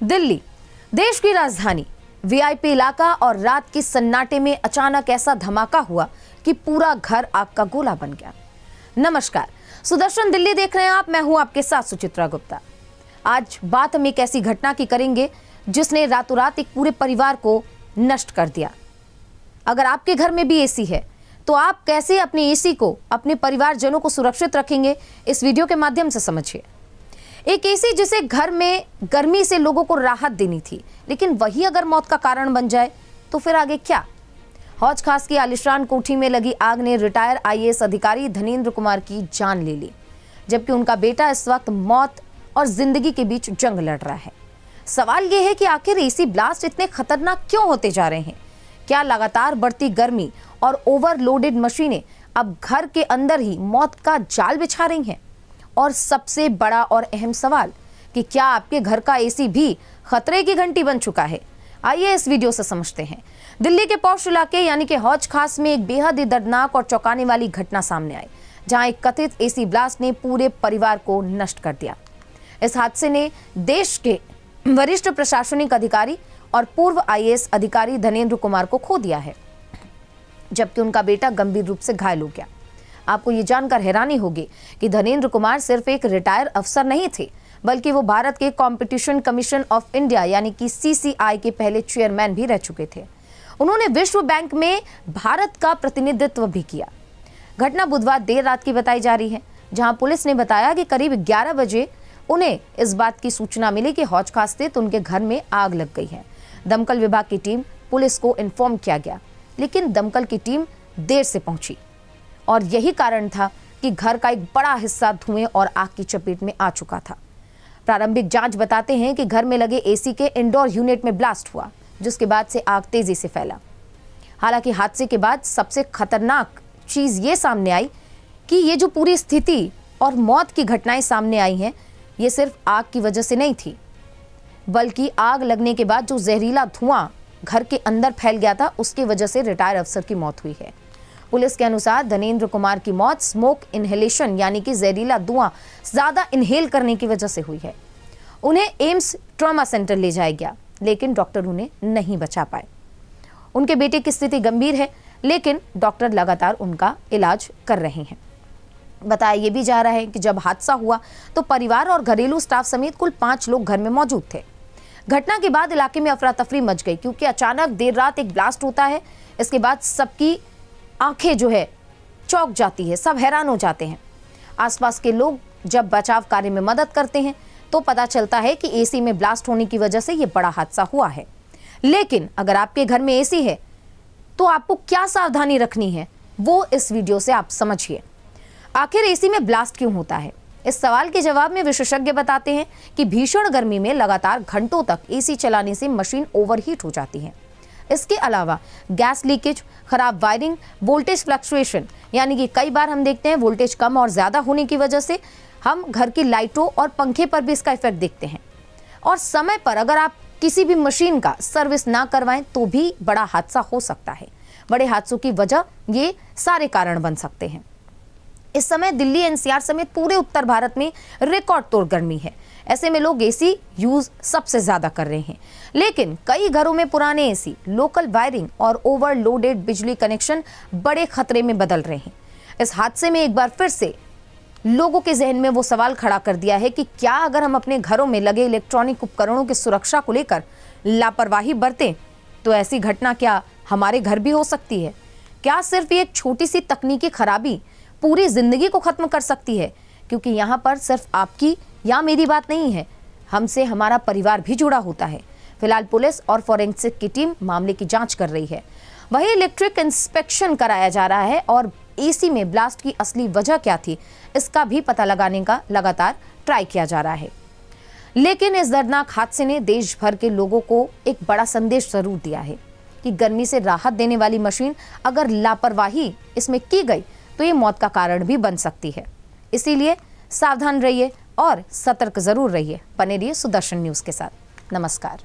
दिल्ली, देश की राजधानी, वीआईपी इलाका और रात की सन्नाटे में अचानक ऐसा धमाका हुआ कि पूरा घर आग का गोला बन गया। नमस्कार, सुदर्शन दिल्ली देख रहे हैं आप। मैं हूं आपके साथ सुचित्रा गुप्ता। आज बात हम एक ऐसी घटना की करेंगे जिसने रातों रात एक पूरे परिवार को नष्ट कर दिया। अगर आपके घर में भी एसी है तो आप कैसे अपने एसी को, अपने परिवारजनों को सुरक्षित रखेंगे, इस वीडियो के माध्यम से समझिए। एक एसी जिसे घर में गर्मी से लोगों को राहत देनी थी, लेकिन वही अगर मौत का कारण बन जाए तो फिर आगे क्या? हौज खास की आलिशान कोठी में लगी आग ने रिटायर आईएएस अधिकारी धनेंद्र कुमार की जान ले ली, जबकि उनका बेटा इस वक्त मौत और जिंदगी के बीच जंग लड़ रहा है। सवाल यह है कि आखिर एसी ब्लास्ट इतने खतरनाक क्यों होते जा रहे हैं? क्या लगातार बढ़ती गर्मी और ओवरलोडेड मशीनें अब घर के अंदर ही मौत का जाल बिछा रही हैं? और सबसे बड़ा और अहम सवाल कि क्या आपके घर का एसी भी खतरे की घंटी बन चुका है? आइए इस वीडियो से समझते हैं। दिल्ली के पौष इलाके यानी कि हौज खास में एक बेहद ही दर्दनाक और चौंकाने वाली घटना सामने आई, जहां एक कथित एसी ब्लास्ट ने पूरे परिवार को नष्ट कर दिया। इस हादसे ने देश के वरिष्ठ प्रशासनिक अधिकारी और पूर्व आईएएस अधिकारी धनेंद्र कुमार को खो दिया है, जबकि उनका बेटा गंभीर रूप से घायल हो गया। आपको ये जानकर हैरानी होगी कि धनेंद्र कुमार सिर्फ एक रिटायर अफसर नहीं थे, बल्कि वो भारत के कंपटीशन कमीशन ऑफ इंडिया यानी कि सीसीआई के पहले चेयरमैन भी रह चुके थे। उन्होंने विश्व बैंक में भारत का प्रतिनिधित्व भी किया। घटना बुधवार देर रात की बताई जा रही है, जहां पुलिस ने बताया कि करीब 11 बजे उन्हें इस बात की सूचना मिली कि हौज खास स्थित उनके घर में आग लग गई है। दमकल विभाग की टीम पुलिस को इन्फॉर्म किया गया, लेकिन दमकल की टीम देर से पहुंची और यही कारण था कि घर का एक बड़ा हिस्सा धुएं और आग की चपेट में आ चुका था। प्रारंभिक जांच बताते हैं कि घर में लगे एसी के इंडोर यूनिट में ब्लास्ट हुआ, जिसके बाद से आग तेजी से फैला। हालांकि हादसे के बाद सबसे खतरनाक चीज ये सामने आई कि ये जो पूरी स्थिति और मौत की घटनाएं सामने आई हैं, ये सिर्फ आग की वजह से नहीं थी, बल्कि आग लगने के बाद जो जहरीला धुआं घर के अंदर फैल गया था, उसकी वजह से रिटायर अफसर की मौत हुई है। पुलिस के अनुसार धनेंद्र कुमार की मौत स्मोक इनहेलेशन यानी कि जहरीला धुआं ज्यादा इनहेल करने की वजह से हुई है। उन्हें एम्स ट्रॉमा सेंटर ले जाया गया, लेकिन डॉक्टर उन्हें नहीं बचा पाए। उनके बेटे की स्थिति गंभीर है, लेकिन डॉक्टर लगातार उनका इलाज कर रहे हैं। बताया यह भी जा रहा है कि जब हादसा हुआ तो परिवार और घरेलू स्टाफ समेत कुल 5 लोग घर में मौजूद थे। घटना के बाद इलाके में अफरा तफरी मच गई, क्योंकि अचानक देर रात एक ब्लास्ट होता है। इसके बाद सबकी आंखें जो है चौंक जाती है, सब हैरान हो जाते हैं। आसपास के लोग जब बचाव कार्य में मदद करते हैं तो पता चलता है कि एसी में ब्लास्ट होने की वजह से यह बड़ा हादसा हुआ है। लेकिन अगर आपके घर में एसी है तो आपको क्या सावधानी रखनी है, वो इस वीडियो से आप समझिए। आखिर एसी में ब्लास्ट क्यों होता है? इस सवाल के जवाब में विशेषज्ञ बताते हैं कि भीषण गर्मी में लगातार घंटों तक एसी चलाने से मशीन ओवरहीट हो जाती है। इसके अलावा गैस लीकेज, खराब वायरिंग, वोल्टेज फ्लक्चुएशन यानी कि कई बार हम देखते हैं वोल्टेज कम और ज्यादा होने की वजह से हम घर की लाइटों और पंखे पर भी इसका इफेक्ट देखते हैं। और समय पर अगर आप किसी भी मशीन का सर्विस ना करवाएं तो भी बड़ा हादसा हो सकता है। बड़े हादसों की वजह ये सारे कारण बन सकते हैं। इस समय दिल्ली एनसीआर समेत पूरे उत्तर भारत में रिकॉर्ड तोड़ गर्मी है। ऐसे में लोग एसी यूज सबसे ज्यादा कर रहे हैं, लेकिन कई घरों में पुराने एसी, लोकल वायरिंग और ओवरलोडेड बिजली कनेक्शन बड़े खतरे में बदल रहे हैं। इस हादसे में एक बार फिर से लोगों के जहन में वो सवाल खड़ा कर दिया है कि क्या अगर हम अपने घरों में लगे इलेक्ट्रॉनिक उपकरणों की सुरक्षा को लेकर लापरवाही बरतें तो ऐसी घटना क्या हमारे घर भी हो सकती है? क्या सिर्फ एक छोटी सी तकनीकी खराबी पूरी जिंदगी को खत्म कर सकती है? क्योंकि यहाँ पर सिर्फ आपकी या मेरी बात नहीं है, हमसे हमारा परिवार भी जुड़ा होता है। फिलहाल पुलिस और फॉरेंसिक की टीम मामले की जांच कर रही है। वहीं इलेक्ट्रिक इंस्पेक्शन कराया जा रहा है और एसी में ब्लास्ट की असली वजह क्या थी, इसका भी पता लगाने का लगातार ट्राई किया जा रहा है। लेकिन इस दर्दनाक हादसे ने देश भर के लोगों को एक बड़ा संदेश जरूर दिया है कि गर्मी से राहत देने वाली मशीन अगर लापरवाही इसमें की गई तो ये मौत का कारण भी बन सकती है। इसीलिए सावधान रहिए और सतर्क जरूर रहिए। बने रहिए सुदर्शन न्यूज के साथ। नमस्कार।